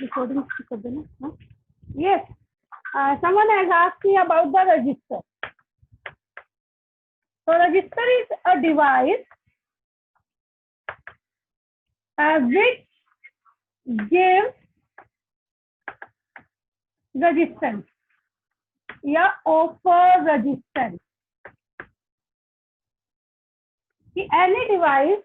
Recording कर देना, हाँ? Yes, someone has asked me about the register. So register is a device which gives resistance या offer resistance. Any device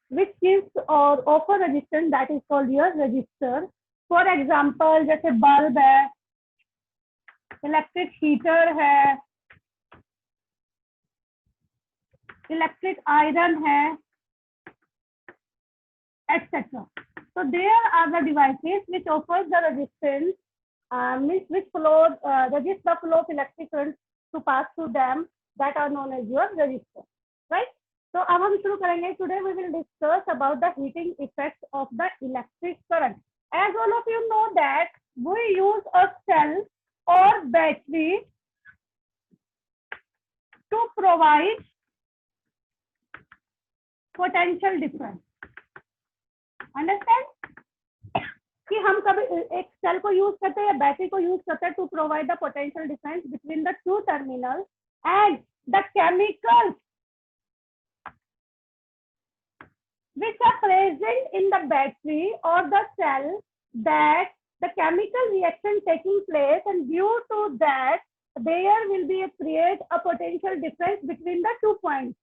which gives or offer resistance, that is called your resistor. For example, जैसे bulb है, electric heater है, electric iron है, etc. So there are the devices which offers the resistance, which resist the flow of electric current to pass through them, that are known as your resistor, right? So अब हम शुरू करेंगे. Today we will discuss about the heating effect of the electric current. As all of you know that we use a cell or battery to provide potential difference. Understand? कि हम कभी एक cell को use करते हैं या battery को use करते हैं to provide the potential difference between the two terminal and the chemicals which are present in the battery or the cell, that the chemical reaction taking place, and due to that there will be create a potential difference between the 2 points.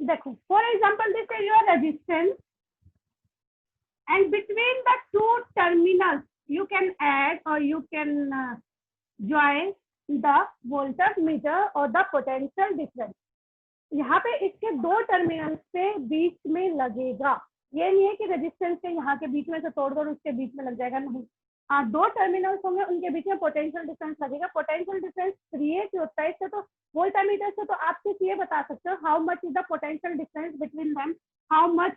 देखो, for example, this is your resistance, and between the two terminals you can add or you can join the voltmeter or the potential difference. यहाँ पे इसके दो terminal से बीच में लगेगा. ये नहीं है कि रेजिस्टेंस के यहाँ के बीच में से तोड़कर उसके बीच में लग जाएगा, नहीं. हाँ, दो टर्मिनल्स होंगे, उनके बीच में पोटेंशियल डिफरेंस लगेगा. पोटेंशियल डिफरेंस क्रिएट होता है इससे. तो वोल्टामीटर से तो आप सिर्फ ये बता सकते हो how much is the potential difference between them, how much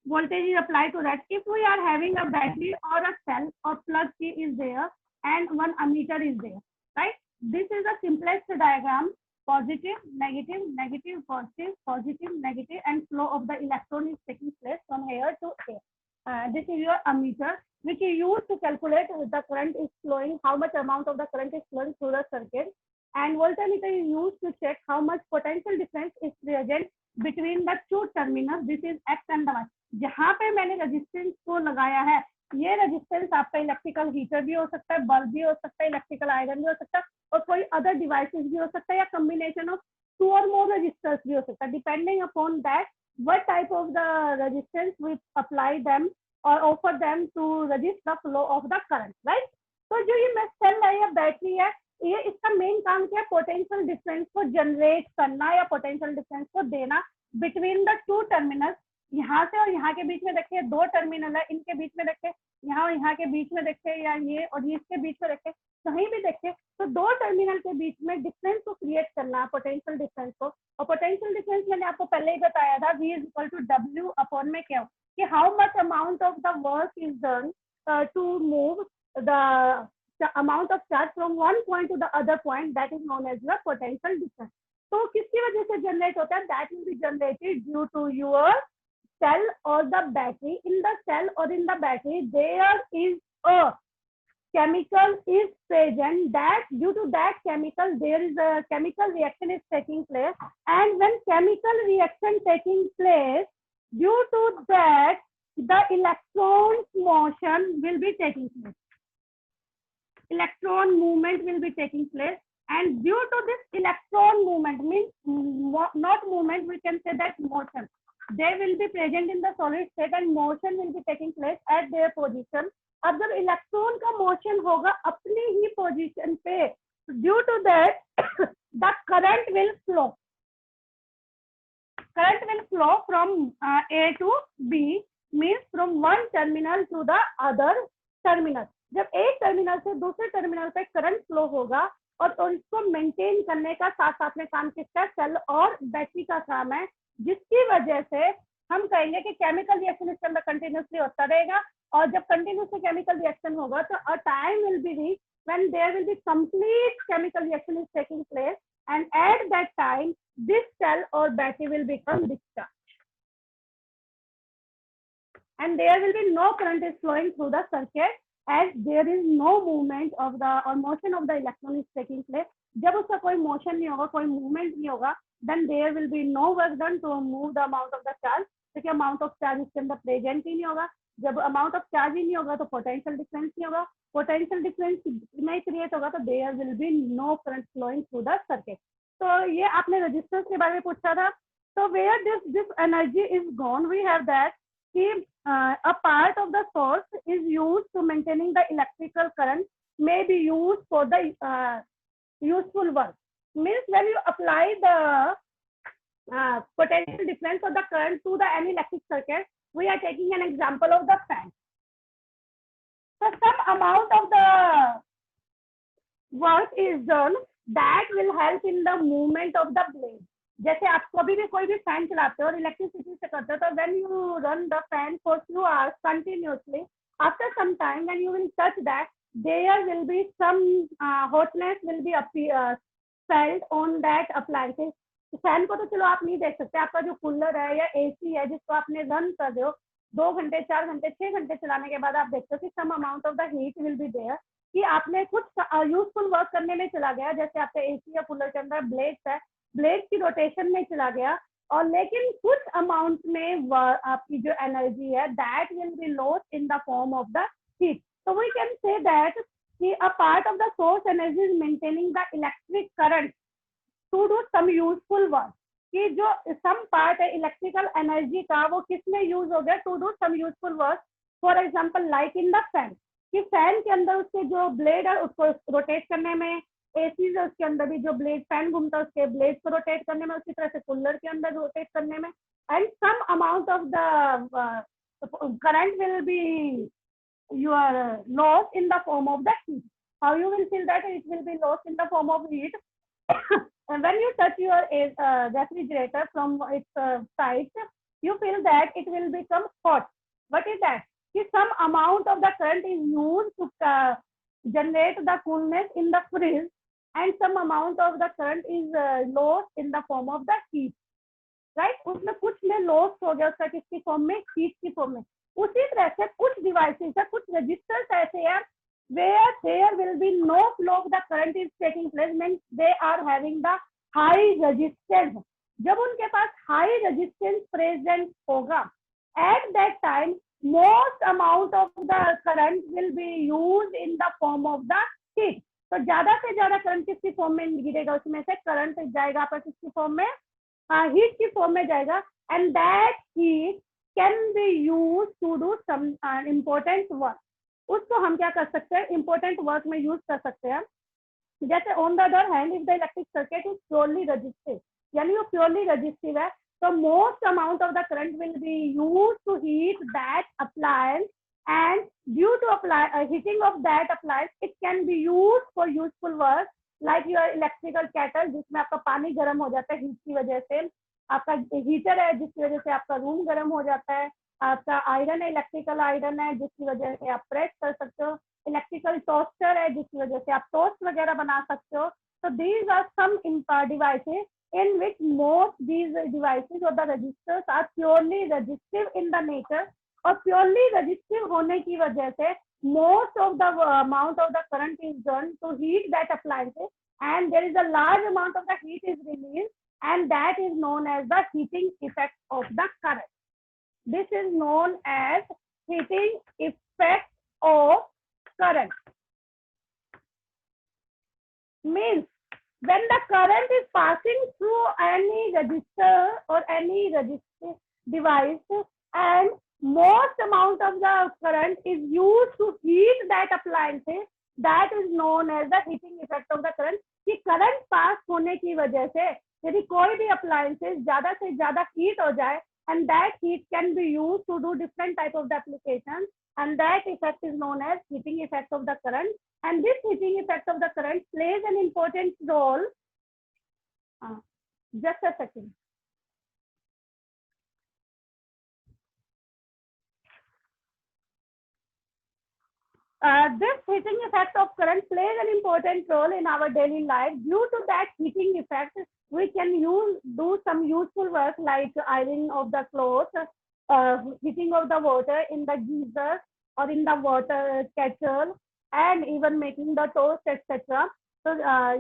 voltage is applied to that. If we are having a battery or a cell or plug is there and one ammeter is there, right? This is the simplest diagram. Positive, negative, negative, positive, positive, negative, and flow of the electron is taking place from here to here. This is your ammeter, which you use to calculate the current is flowing, how much amount of the current is flowing through the circuit. And voltmeter is used to check how much potential difference is present between the two terminals. This is X and the Y. जहाँ पे मैंने resistance को लगाया है, ये resistance आपका electrical heater भी हो सकता है, बल्ब भी हो सकता है, इलेक्ट्रिकल आयरन भी हो सकता है, और कोई अदर डिवाइसेस भी हो सकता है, या combination of 2 or more resistors भी हो सकता है, depending upon that what type of the resistance we apply them or offer them to resist the flow of the current, right? तो जो ये सेल है या बैटरी है, ये इसका मेन काम क्या है? पोटेंशियल डिफरेंस को जनरेट करना या पोटेंशियल डिफरेंस को देना बिटवीन द टू टर्मिनल्स. यहाँ से और यहाँ के बीच में देखिए दो टर्मिनल है, इनके बीच में देखिए, यहाँ और यहाँ के बीच में देखिए, या ये और इसके बीच में देखिए, कहीं भी देखिए, तो दो टर्मिनल के बीच में डिफरेंस को क्रिएट करना, पोटेंशियल डिफरेंस को. और पोटेंशियल डिफरेंस मैंने आपको पहले ही बताया था, V is equal to W upon में क्या हो, कि how much amount of the work is done to move the amount of charge from one point to the other point, that is known as the potential difference. तो किसकी वजह से generate होता है? That will be generated due to your cell or the battery. In the cell or in the battery there is a chemical is present, that due to that chemical there is a chemical reaction is taking place, and when chemical reaction taking place, due to that the electron motion will be taking place. Electron movement will be taking place, and due to this electron movement, means not movement, we can say that motion, they will be present in the solid state and motion will be taking place at their position. अब जब electron का motion होगा अपनी ही position पे, due to that the current will flow, current will flow from A to B, means from one terminal to the other terminal. जब एक terminal से दूसरे टर्मिनल पे करंट फ्लो होगा, और उसको मेंटेन करने का साथ साथ में काम किसका? सेल और बैटरी का काम है, जिसकी वजह से हम कहेंगे कि केमिकल रिएक्शन इसके अंदर कंटिन्यूसली होता रहेगा. और जब कंटिन्यूसली केमिकल रिएक्शन होगा तो a time will be reach when there will be complete chemical reaction is taking place, and at that time this cell or battery will become discharged, and there will be no current is flowing through the circuit as there is no movement of the or motion of the electron is taking place. जब उसका कोई motion नहीं होगा, कोई movement नहीं होगा, then there will be no work done to move the amount of the charge, क्योंकि amount of charge इसके अंदर प्रेजेंट ही नहीं होगा. जब अमाउंट ऑफ चार्ज ही नहीं होगा तो पोटेंशियल डिफरेंस नहीं होगा, पोटेंशियल डिफरेंस नहीं क्रिएट होगा तो there will be no current flowing through the circuit. तो ये आपने रजिस्टर्स के बारे में पूछा था. तो where this energy is gone, we have that कि a part of the source is used to maintaining the electrical current may be used for the useful work. Means when you apply the potential difference of the current to the any electric circuit, we are taking an example of the fan. So some amount of the work is done that will help in the movement of the blade. जैसे आप कभी भी कोई भी fan चलाते हो और electricity से करते हो, तो when you run the fan for few hours continuously, after some time when you will touch that, there will be some hotness will be felt on that appliances. Fan को तो चलो आप नहीं देख सकते, आपका जो कूलर है या एसी है जिसको आपने रन कर रहे हो 2 घंटे 4 घंटे 6 घंटे चलाने के बाद आप देखते हो कि some amount of the heat will be there, कि आपने कुछ यूजफुल वर्क करने में चला गया. जैसे आपके एसी या कूलर के अंदर ब्लेड्स है, ब्लेड की रोटेशन में चला गया, और लेकिन कुछ अमाउंट में आपकी जो एनर्जी है that will be lost in the form of the heat. तो वी कैन से दैट कि a part of the source energy is maintaining the electric current to do some useful work, कि जो some part है electrical energy का वो किस में use हो गया, to do some useful work. For example like in the fan, कि फैन के अंदर उसके जो ब्लेड है उसको रोटेट करने में, एसी है उसके अंदर भी जो ब्लेड फैन घूमता है उसके ब्लेड को रोटेट करने में, उसी तरह से कूलर के अंदर रोटेट करने में, and some amount of the current will be your loss in the form of the heat. How you will feel that it will be lost in the form of heat? And when you touch your refrigerator from its side, you feel that it will become hot. What is that? If some amount of the current is used to generate the coolness in the fridge, and some amount of the current is lost in the form of the heat. Right उसमें कुछ में loss हो गया उसका किसकी form में, heat की form में. उसी तरह से कुछ डिवाइसेस है, कुछ रजिस्टर्स ऐसे हैं where there will be no flow of the current is taking place, means they are having the high resistance. जब उनके पास high resistance present होगा, at that time most amount of the current will be used in the form of the heat. तो ज्यादा से ज्यादा current किसकी form में गिरेगा, उसमें से करंट जाएगा आपका किसकी फॉर्म में, हीट की फॉर्म में जाएगा. And that heat can be use to do some important work. उसको हम क्या कर सकते हैं, इम्पोर्टेंट वर्क में यूज कर सकते हैं. जैसे on the other hand if the electric circuit is purely resistive, यानी वो प्योरली रजिस्टिव है, तो most amount of the current will be use to heat that appliance, and due to heating of that appliance it can be used for useful work like your electrical kettle, जिसमें आपका पानी गर्म हो जाता है heat की वजह से, आपका हीटर है जिसकी वजह से आपका रूम गर्म हो जाता है, आपका आयरन है इलेक्ट्रिकल आयरन है जिसकी वजह से आप प्रेस कर सकते हो, इलेक्ट्रिकल टोस्टर है जिसकी वजह से आप टोस्ट वगैरह बना सकते हो. तो these are some devices in which most these devices or the registers are purely resistive in the nature. और प्योरली रजिस्टिव होने की वजह से most of the amount of the current is done to heat that appliances, and there is a large amount of the heat is release, and that is known as the heating effect of the current. This is known as heating effect of current. Means when the current is passing through any resistor or any resistive device and most amount of the current is used to heat that appliances, that is known as the heating effect of the current. कि current pass होने की वजह से यदि कोई भी appliances ज्यादा से ज्यादा हीट हो जाए, and that heat can be used to do different type of the applications, and that effect is known as heating effect of the current. And this heating effect of the current plays an important role. Just a second. This heating effect of current plays an important role in our daily life. Due to that heating effect, we can do some useful work like ironing of the clothes, heating of the water in the geyser or in the water kettle, and even making the toast, etc. तो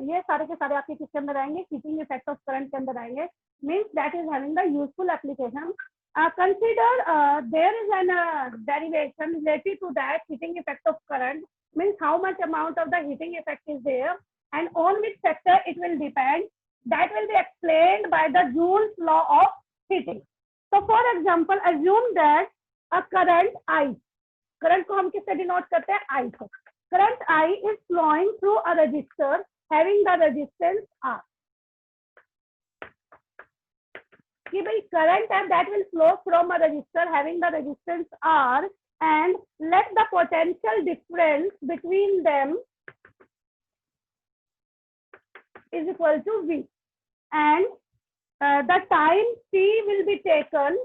ये सारे के सारे आपके किसके अंदर आएंगे, heating effect of current के अंदर आएंगे. Means that is having the useful application. Consider there is an derivation related to that heating effect of current. Means how much amount of the heating effect is there and on which factor it will depend. That will be explained by the Joule's law of heating. So for example, assume that a current I, current को हम किससे denote करते हैं, I से. Current I is flowing through a resistor having the resistance R. कि भाई current है that will flow from a resistor having the resistance R, and let the potential difference between them is equal to V, and the time T will be taken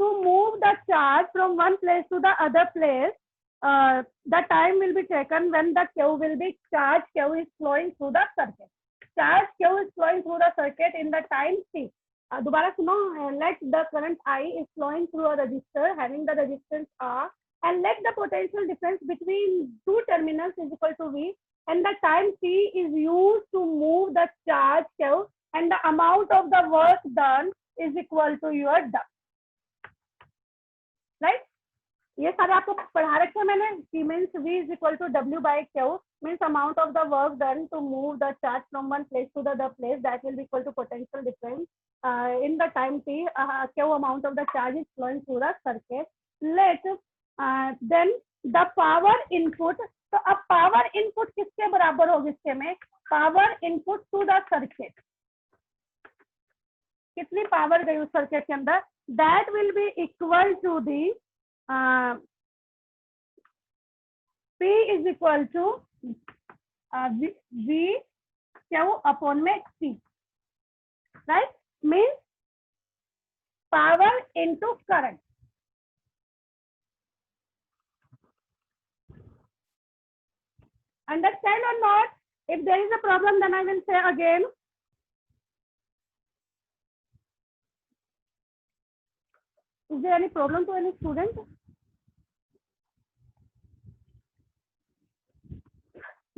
to move the charge from one place to the other place. The time will be taken when the Q will be charge Q is flowing through the circuit. Charge Q is flowing through the circuit in the time T. दोबारा सुनो, let the current I is flowing through a resistor having the resistance R, and let the potential difference between two terminals is equal to V, and the time T is used to move the charge Q, and the amount of the work done is equal to your W. Right? ये सारे आपको पढ़ा रखे हैं मैंने. Means V is equal to W by Q, means amount of the work done to move the charge from one place to the other place, that will be equal to potential difference in the time T. Q amount of the charge is flowing through the circuit. Let then the power input. तो अब power input किसके बराबर होगी इसके में, power input to the circuit. कितनी power गई उस सर्किट के अंदर, that will be equal to the P is equal to V Q upon में T. Right? Means power into current. Understand or not? If there is a problem, then I will say again. Is there any problem to any student?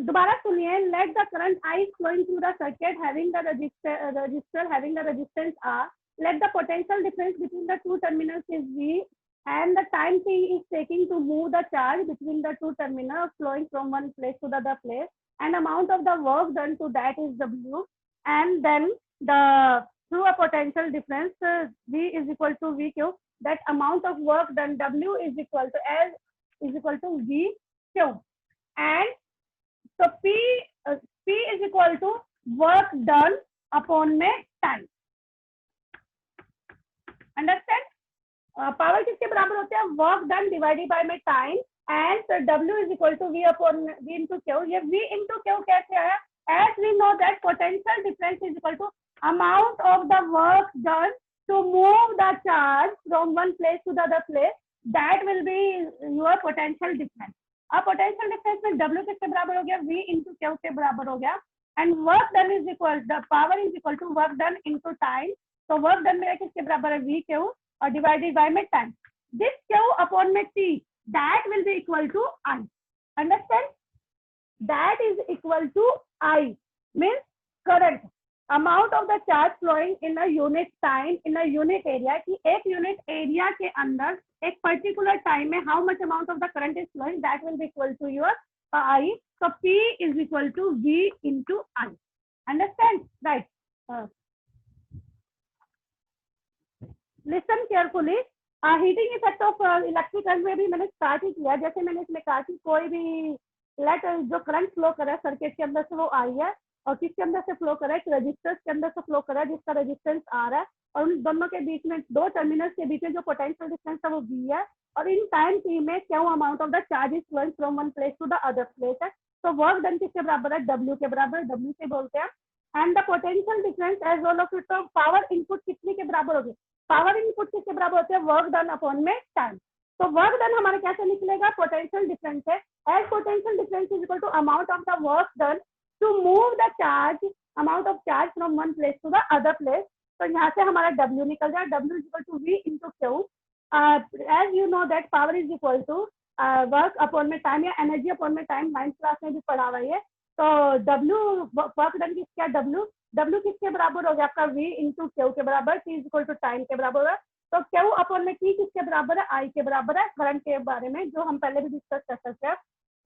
दोबारा सुनिए. Let the current I flowing through the circuit having the resistor having the resistance R. Let the potential difference between the two terminals is V, and the time T is taking to move the charge between the two terminals flowing from one place to the other place, and amount of the work done to that is W, and then the through a potential difference V is equal to VQ. That amount of work done W is equal to S is equal to VQ, and so P is equal to work done upon में time. Understand? Power किसके बराबर होते हैं, work done divided by में time, and so W is equal to V upon V into Q. ये V into Q कैसे आया? As we know that potential difference is equal to amount of the work done to move the charge from one place to the other place. That will be your potential difference. अब potential difference में W किसके बराबर हो गया, V into Q के बराबर हो गया, and work done is equal, the power is equal to work done into time. तो वर्क डन मेरा किसके बराबर है, VQ, और डिवाइडेड बाय में टाइम. दिस Q अपॉन में T, that will be equal to I. Understand? That is equal to I means current, amount of the charge flowing in a unit time in a unit area, कि एक unit area के अंदर एक particular time में how much amount of the current is flowing, that will be equal to your I. So P is equal to V into I. Understand? Right. Listen carefully. Heating effect of electric current में भी मैंने start ही किया. जैसे मैंने इसमें कहा कि कोई भी जो करंट फ्लो कर रहा है सर्किट के अंदर से वो आई है, और किसके अंदर से फ्लो कर रहा है, रजिस्टर्स के अंदर से फ्लो कर रहा है जिसका रेजिस्टेंस आ रहा है, और उन दोनों के बीच में दो टर्मिनल्स के बीच में जो पोटेंशियल डिफरेंस है वो V है, और इन टाइम T में क्या amount of the charge is flowing from one place to the other place है. तो वर्क डन किसके बराबर है, W के बराबर, W से बोलते हैं. And the potential difference as well of it, तो पावर इनपुट कितने के बराबर होगी, पावर इनपुट किसके बराबर होते हैं, वर्क डन अपॉन में टाइम. तो वर्क डन हमारे कैसे निकलेगा, पोटेंशियल डिफरेंस है as potential difference is equal to amount of the work done to move the charge, amount of charge from one place to the other place. तो यहाँ से हमारा W निकल जाए, W is equal to V into Q. As you know that power is equal to work upon में time या energy upon में time, 9th class में भी पढ़ा हुआ है। तो W वर्क डन की क्या W किसके बराबर हो गया आपका V इंटू Q के बराबर, T is equal to time के बराबर है। तो Q अपॉन में T किसके बराबर है, I के बराबर है, करंट के बारे में जो हम पहले भी डिस्कस कर सकते हैं।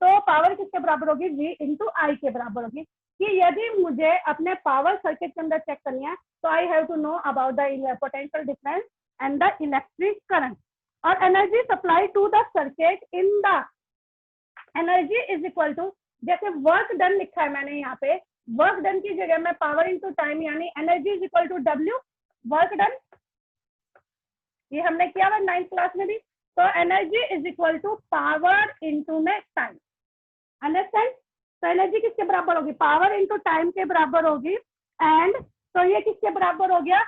तो पावर किसके बराबर होगी, V इंटू I के बराबर होगी। कि यदि मुझे अपने पावर सर्किट के अंदर चेक करनी है तो I have to know about the potential difference and the electric current और energy supply to the circuit in the energy is equal to, जैसे वर्क डन लिखा है मैंने यहाँ पे, वर्क डन की जगह में पावर इनटू टाइम यानी energy is equal to W work done, ये हमने किया हुआ 9th क्लास में भी। तो energy is equal to power into में टाइम, अंडरस्टैंड। तो एनर्जी किसके बराबर होगी, पावर इनटू टाइम के बराबर होगी। एंड तो ये किसके बराबर हो गया,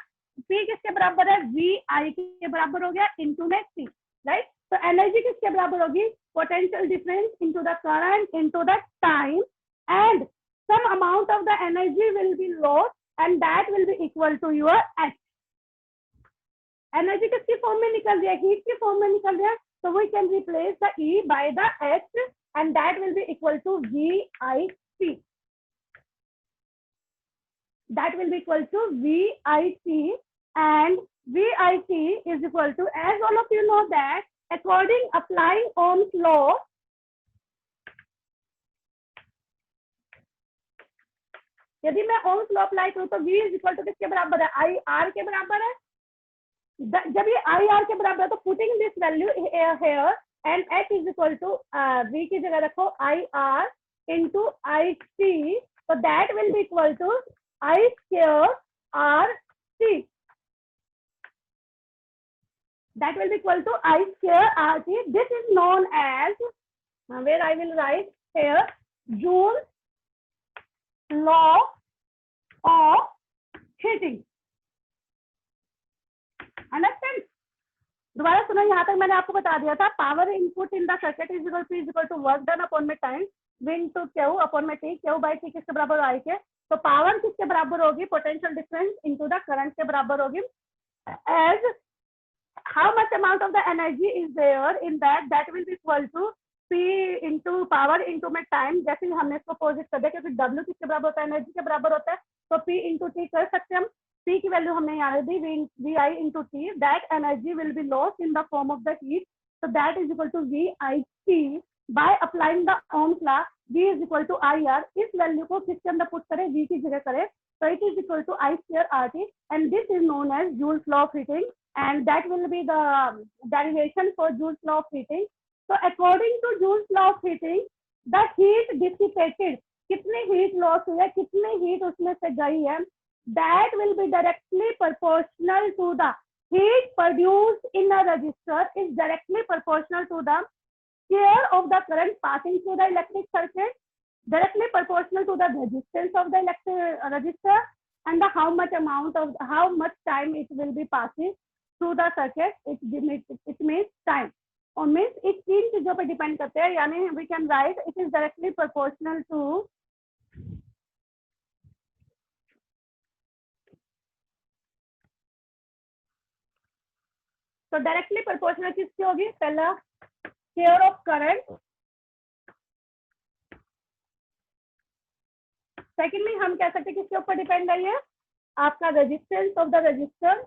P किसके बराबर है, VI के बराबर हो गया इनटू में T, राइट। तो एनर्जी किसके बराबर होगी, potential difference into the current into the time and some amount of the energy will be lost and that will be equal to your H। Energy किसकी फॉर्म में निकल रही है, हीट की फॉर्म में निकल रही है, so we can replace the E by the H and that will be equal to VIC. That will be equal to VIC and VIC is equal to, as all of you know that according applying Ohm's law, यदि मैं Ohm's law apply करूं तो V is equal to किसके बराबर है, IR के बराबर है। जब ये IR के बराबर है तो putting this value here and H is equal to V की जगह रखो IR इंटू IC, तो that will be equal to I square RC, that will be equal to I square RC. This is known as, where I will write here, Joule's law of heating. Understand. दोबारा सुनो, यहाँ तक मैंने आपको बता दिया था power input in the circuit is equal to work done upon में time, V into Q upon में T, Q बाई T किसके बराबर आई के, तो पावर किसके बराबर होगी, potential difference into the current के बराबर होगी। As how much amount of the energy is there in that will be equal to P into power into में टाइम। जैसे ही हमने इसको पोजिट कर दिया क्योंकि W किसके बराबर होता है, एनर्जी के बराबर होता है, तो P इंटू T कर सकते हैं हम। P की वैल्यू हमने यहाँ दी VI into T, that energy will be lost in the form of the heat, so that is equal to VIC by applying the Ohm's law, V is equal to IR। इस value को किसके अंदर put करें, V की जगह करें, so it is equal to I square RT and this is known as Joule's law of heating and that will be the derivation for Joule's law of heating। So according to Joule's law of heating, the heat dissipated, कितनी heat loss हुई है, कितनी heat उसमें से गई है, that will be directly proportional to the heat produced in a resistor is directly proportional to the share of the current passing through the electric circuit, directly proportional to the resistance of the electric resistor and the how much time it will be passing through the circuit, it means time और means इस तीन चीजों पे depend करते हैं, यानी we can write it is directly proportional to तो directly proportional किसकी होगी, पहला शेयर ऑफ करंट, सेकेंडली हम कह सकते हैं किसके ऊपर डिपेंड है, ये आपका resistance of the resistor,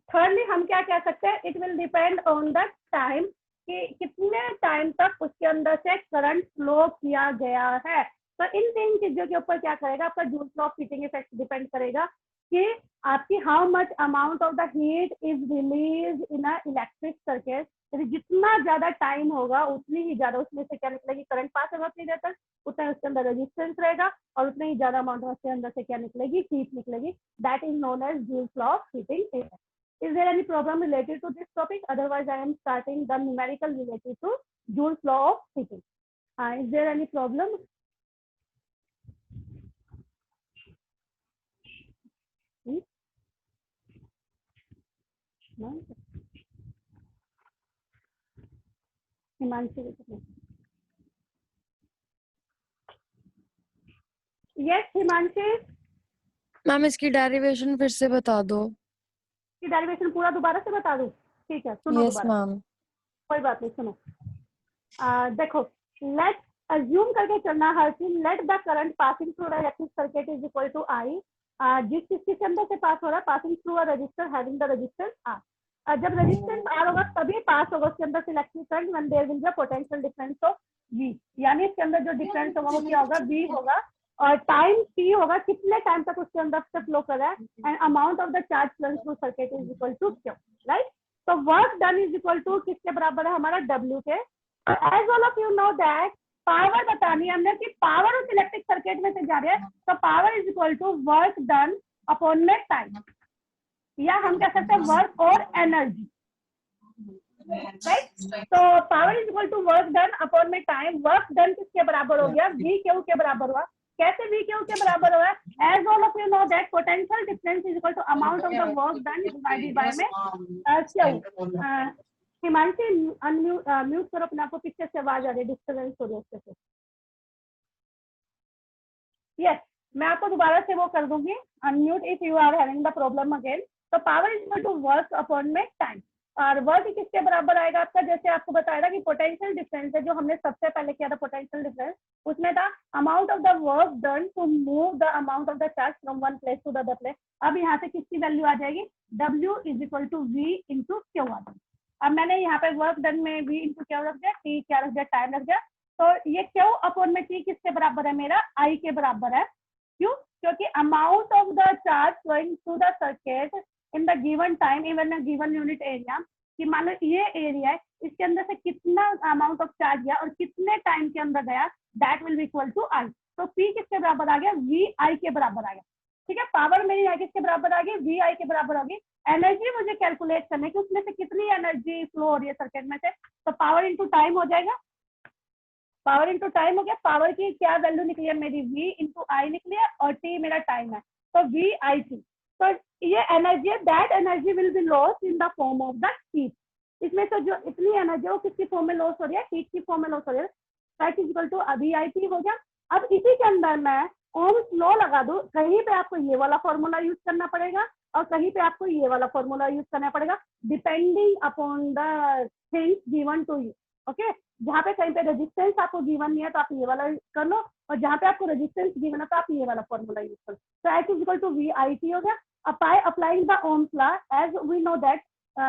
thirdly हम क्या कह सकते हैं, it will depend on the time कि कितने टाइम तक उसके अंदर से करंट फ्लो किया गया है। तो इन तीन चीजों के ऊपर क्या करेगा, आपका joules law of heating effect depend करेगा कि आपकी how much amount of the heat is release in a electric circuit. यदि जितना ज्यादा टाइम होगा उतनी ही ज्यादा उसमें से क्या निकलेगी, करंट पास होगा उतनी देर तक, उतना उसके अंदर रेजिस्टेंस रहेगा और उतनी ही ज्यादा अमाउंट उसके अंदर से क्या निकलेगी, हीट निकलेगी। That is known as Joule's law of heating effect. Is there any problem related to this topic? Otherwise, I am starting the numerical related to Joule's law of heating. Is there any problem? Himanshu, yes Himanshu, ma'am इसकी derivation फिर से बता दो। की derivation पूरा दोबारा से बता दूं? ठीक है, सुनो यस दोबारा, मैम। कोई बात नहीं, सुनो। देखो, लेट अज्यूम करके चलना हर चीज। Let the current passing through the electric circuit is equal to I. जिस चीज के अंदर से पास हो रहा है, passing through a register having the resistance R. जब रेजिस्टेंस आर होगा तभी पास होगा उसके अंदर से electric current, when there will be a potential difference of V. यानी इसके अंदर जो डिफरेंस होगा वो क्या होगा? वी होगा। और टाइम टी होगा, कितने टाइम तक उसके अंदर से फ्लो कर रहा है, and amount of the charge flowing through circuit is equal to Q, right? तो work done is equal to किसके बराबर है? हमारा डब्ल्यू के। As all of you know that power बतानी है हमने कि पावर उस इलेक्ट्रिक सर्किट में से जा रही है, तो power is equal to work done upon में टाइम, या हम कह सकते हैं वर्क और एनर्जी, राइट? तो power is equal to work done upon में टाइम। वर्क डन किसके बराबर हो गया? वी क्यू के बराबर हुआ। कैसे वी क्यू के बराबर हुआ? As all of you know that potential difference is equal to amount of the work done divided by में क्यू। हिमांशी म्यूट करो अपने आप को, पीछे से आवाज आ रही है, डिस्टर्बेंस हो रही है उसके से। यस, मैं आपको दोबारा से वो कर दूंगी, unmute if you are having the problem again. तो power is equal to work upon में टाइम। और वर्क किसके बराबर आएगा आपका? जैसे आपको बताया था कि पोटेंशियल डिफरेंस है, जो हमने सबसे पहले किया था पोटेंशियल डिफरेंस, उसमें था amount of the work done to move the amount of the charge from one place to the other place. अब यहाँ से किसकी वैल्यू आ जाएगी? W is equal to V into Q आ जाएगी। अब मैंने यहाँ पे वर्क डन में V इंटू क्यू रख दिया, T क्या रख दिया? टाइम रख दिया। तो ये क्यू अपॉन में T किसके बराबर है? मेरा I के बराबर है। क्यों? क्योंकि amount of the charge flowing through the circuit in the given time even given unit area, कि मान लो ये एरिया है, इसके अंदर से कितना अमाउंट ऑफ चार्ज गया और कितने टाइम के अंदर गया, that will be equal to I. तो P किसके बराबर आ गया? वी आई के बराबर आ गया। ठीक है, पावर मेरी आई किसके बराबर आ गई? वी आई के बराबर होगी। एनर्जी मुझे कैलकुलेट करने की, उसमें से कितनी एनर्जी फ्लो हो रही है सर्किट में से, तो पावर इंटू टाइम हो जाएगा। पावर इंटू टाइम हो गया। पावर की क्या वैल्यू निकली है मेरी? V इंटू आई निकली है, और T मेरा टाइम है, तो V आई T। तो ये एनर्जी है, that energy will be lost in the form of the heat. इसमें तो जो इतनी एनर्जी है वो किसकी फॉर्म में लॉस हो रही है? हीट की फॉर्म में लॉस हो रही है। दैट इज इक्वल टू अभी आई टी हो गया। अब इसी के अंदर मैं ओम्स लॉ लगा दूं, कहीं पे आपको ये वाला फॉर्मूला यूज करना पड़ेगा और कहीं पे आपको ये वाला फॉर्मूला यूज करना पड़ेगा, depending upon the things given to you. Okay, जहाँ पे कहीं पे रेजिस्टेंस आपको गिवन नहीं है तो आप ये वाला कर लो, और जहाँ पे आपको रेजिस्टेंस गिवन है तो आप ये वाला फॉर्मूला यूज कर लो। तो H is equal to V I T हो गया। Applying the Ohm's law, as we know that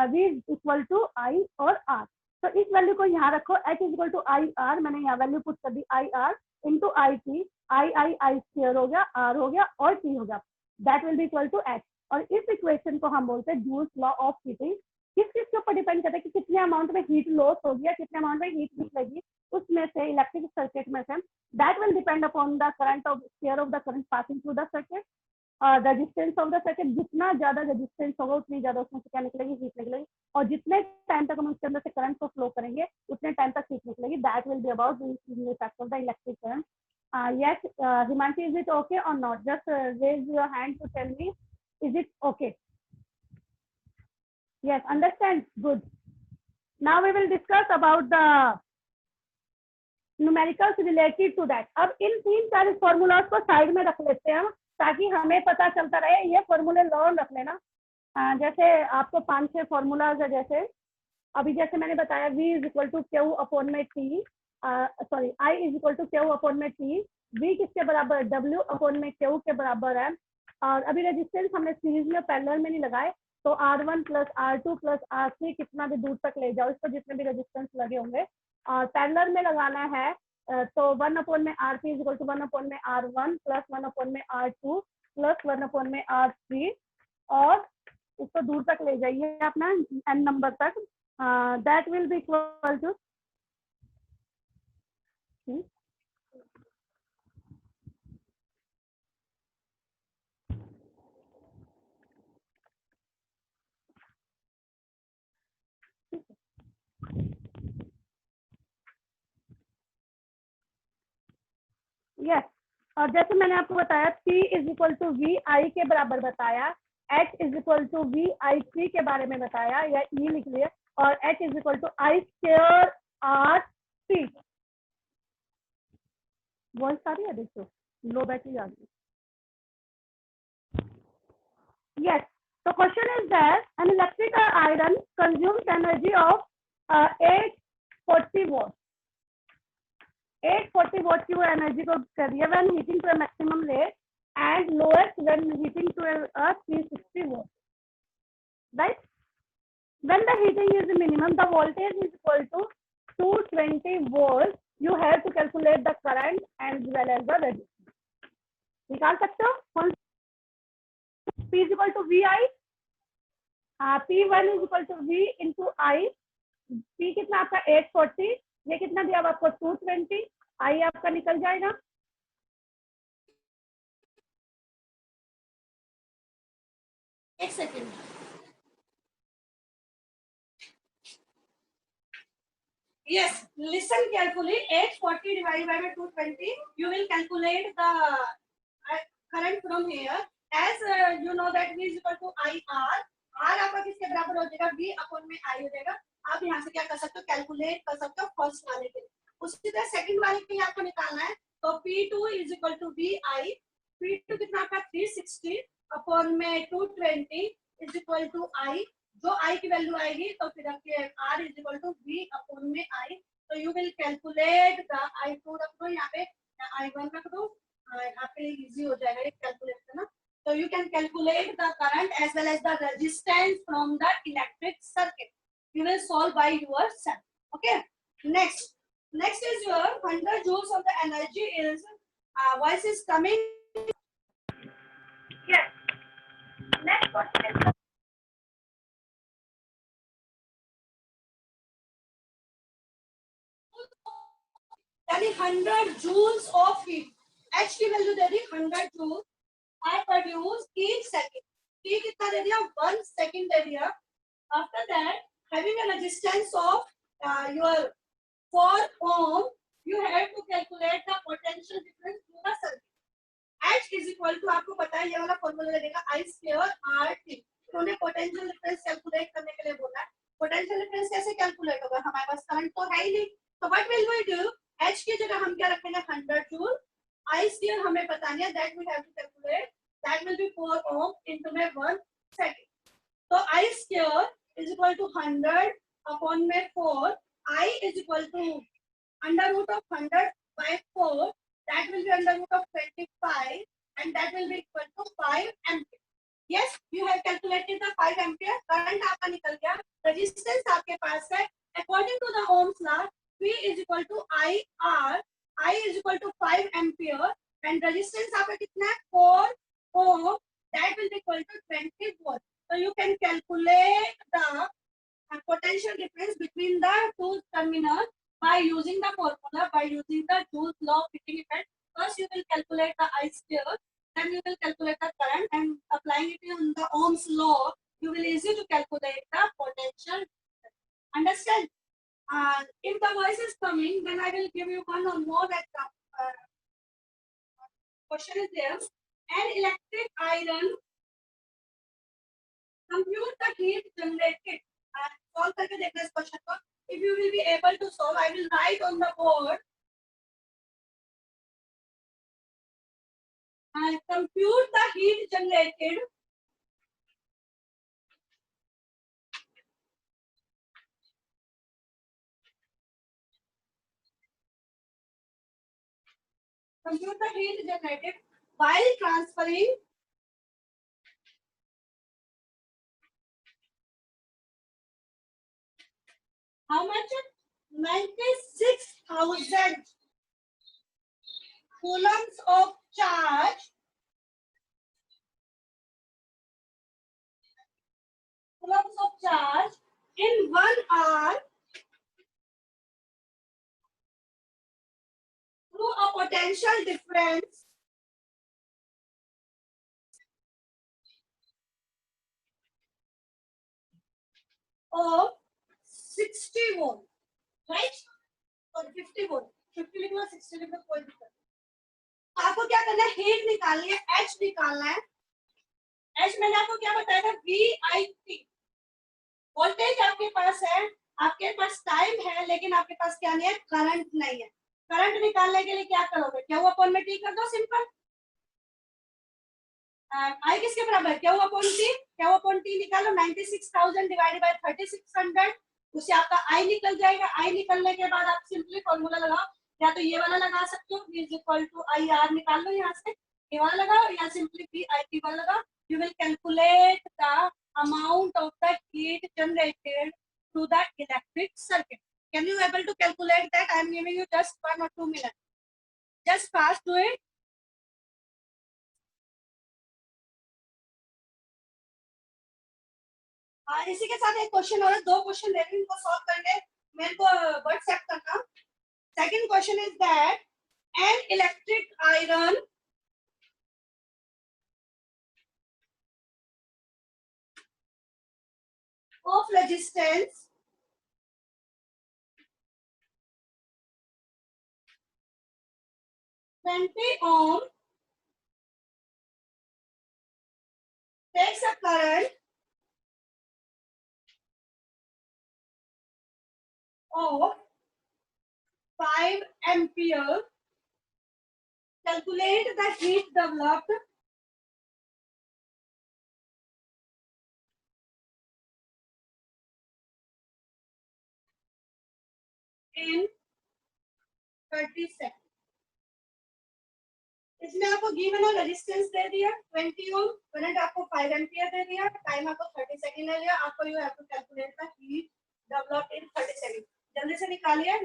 V is equal to I और आर। तो इस वैल्यू को यहाँ रखो, H is equal to I R, मैंने यहाँ वैल्यू पुट कर दी I R into I T. I square हो गया, आर हो गया और टी हो गया, that will be equal to H. और इस इक्वेशन को हम बोलते हैं जूल्स लॉ ऑफ हीटिंग। किस किस के ऊपर डिपेंड करता है कि कितने अमाउंट में हीट लॉस होगी या कितने अमाउंट में हीट निकलेगी उसमें से इलेक्ट्रिक सर्किट में से। That will depend upon the current of square of the current passing through the circuit, resistance of the circuit. जितना ज्यादा रेजिस्टेंस होगा उतनी ज्यादा उसमें से क्या निकलेगी? हीट निकलेगी। और जितने टाइम तक हम उसके अंदर से करंट को फ्लो करेंगे उतने टाइम तक हीट निकलेगी। That will be about the effect of the electric current. Yes, Himanshi, is it okay or not? Just raise your hand to tell me, is it okay? Yes, understand? Good. Now we will discuss about the numericals related to that. अब इन 3-4 formulas को side में रख लेते हैं हम, ताकि हमें पता चलता रहे। ये फॉर्मूले लर्न रख लेना। जैसे आपको 5-6 फॉर्मूलाज है, जैसे अभी जैसे मैंने बताया V is equal to Q upon में T, sorry I is equal to Q upon में टी। V किसके बराबर है? W अपॉन में क्यू के बराबर है। और अभी रेजिस्टेंस हमने सीरीज में पैरेलल में नहीं लगाए, तो R1 plus R2 plus R3 कितना भी दूर तक ले जाओ इसको, जितने भी रेजिस्टेंस लगे होंगे और पैरेलल में लगाना है, तो 1 अपॉन में R3 is equal to 1 upon में R1 प्लस 1 अपॉन में R2 प्लस 1 अपॉन में R3, और उसको दूर तक ले जाइए अपना n नंबर तक। That will be equal to yes। और जैसे मैंने आपको बताया P is equal to V I के बराबर बताया, H is equal to V I C के बारे में बताया, या ई लिख लिया, और H is equal to I square R C. Voice आ रही है? देखो लो बैटरी आ गई। Yes. So question is that an electric iron consumes energy of 840 watts. 840 watts की वो एनर्जी को कर दिया when heating to a maximum rate and lowest when heating to a 360 watts. Right? When the heating is minimum, the voltage is equal to 220 volts. You have to calculate the current as well as the resistance. निकाल सकते हो? P is equal to VI. P1 is equal to V into I. P कितना आपका 840, ये कितना दिया आपको 220, I आपका निकल जाएगा। एक second. Yes, listen carefully. 840 divided by 220, you will calculate the current from here. As you know that V is equal to IR. R आपका किसके बराबर हो जाएगा? V अपॉन में I हो जाएगा। आप यहाँ से क्या कर सकते हो? कैलकुलेट कर सकते हो फर्स्ट वाले के लिए। उसी तरह सेकंड वाले के लिए आपको निकालना है, तो P2 is equal to VI. P2 कितना आपका 360 अपॉन में 220 is equal to I. जो I की वैल्यू आएगी तो फिर आपके R is equal to V upon में I. तो you will calculate the I2 रख दो, यहाँ पे I1 रख दो, आपके लिए इजी हो जाएगा ये कैलकुलेट करना। So you can calculate the current as well as the resistance from the electric circuit. You will solve by yourself. Okay. Next is your 100 joules of the energy is voice is coming. Yes. Next question is यानी 100 joules of heat. H की value they the 100 joules I produce each second. T कितना दे दिया? 1 second दे दिया. After that, having a resistance of your 4 ohm, you have to calculate the potential difference through the circuit. H is equal to आपको पता है ये वाला formula लगेगा I square RT. तो उन्हें पोटेंशियल डिफरेंस कैलकुलेट करने के लिए बोला है। पोटेंशियल डिफरेंस कैसे कैलकुलेट होगा? हमारे पास करंट तो है ही नहीं, तो what will we do? H की जगह हम क्या रखेंगे? 100 जूल। I square हमें पता नहीं है, that we have to calculate. That will be 4 ohm into 1 second. So I square is equal to 100 upon 4. I is equal to under root of 100 by 4. That will be under root of 25, and that will be equal to 5 ampere. Yes, you have calculated the 5 ampere. Current आपका निकल गया. Resistance आपके पास है. According to the Ohm's law, P is equal to IR. I is equal to 5 ampere, and resistance आपका कितना है? 4 ohm. That will be equal to 20 volts. So you can calculate the potential difference between the two terminals by using the formula, by using the Joule's law of heating effect. First you will calculate the I square, then you will calculate the current, and applying it on the Ohm's law, you will easy to calculate the potential difference. Understand? If the voice is coming, then I will give you one or more question is there. An electric iron compute the heat generated. Solve करके देखना इस question को. If you will be able to solve, I will write on the board. And compute the heat generated. Compute the heat generated while transferring how much? 96,000 coulombs of charge. Coulombs of charge in 1 hour through a potential difference of 60 volt, right? Or 50 volt. 50 लिखना 60 लिखना कोई दिक्कत नहीं। आपको क्या करना है? Heat निकालनी है, H निकालना है, एच मैंने आपको क्या बताया था, VIT। वोल्टेज आपके पास है, आपके पास टाइम है, लेकिन आपके पास क्या नहीं है, करंट नहीं है। करंट निकालने के लिए क्या करोगे, क्यू अपॉन में टी कर दो, सिंपल। आई किसके बराबर है, Q upon T. Q upon T निकालो, 96,000 डिवाइडेड बाय 3600, उससे आपका आई निकल जाएगा। आई निकलने के बाद आप सिंपली फॉर्मूला लगाओ, या तो ये वाला लगा सकते हो, is equal to I R निकाल लो यहाँ से, ये वाला लगाओ, या सिंपली पी आई टी वाला लगाओ। You will calculate the amount of the heat generated through the electric circuit. Can you able to calculate that? I am giving you just 1 or 2 minutes. Just fast do it. हाँ, इसी के साथ एक question और है, 2 question दे रही हूँ, इनको सॉल्व करके मेरे को व्हाट्सएप करना। Second question is that an electric iron of resistance 20 ohm takes a current of 5 ampere. Calculate the heat developed in 30 seconds. इसमें आपको गिवन और रेजिस्टेंस दे दिया 20 ओम, करंट आपको 5 एम्पियर दे दिया, टाइम आपको 30 सेकंड ले लिया, आपको you have to calculate the heat developed in 30 second. जल्दी से निकालिए।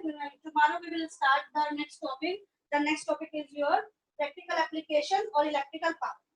Tomorrow we will start the next topic. The next topic is your practical application और इलेक्ट्रिकल पावर।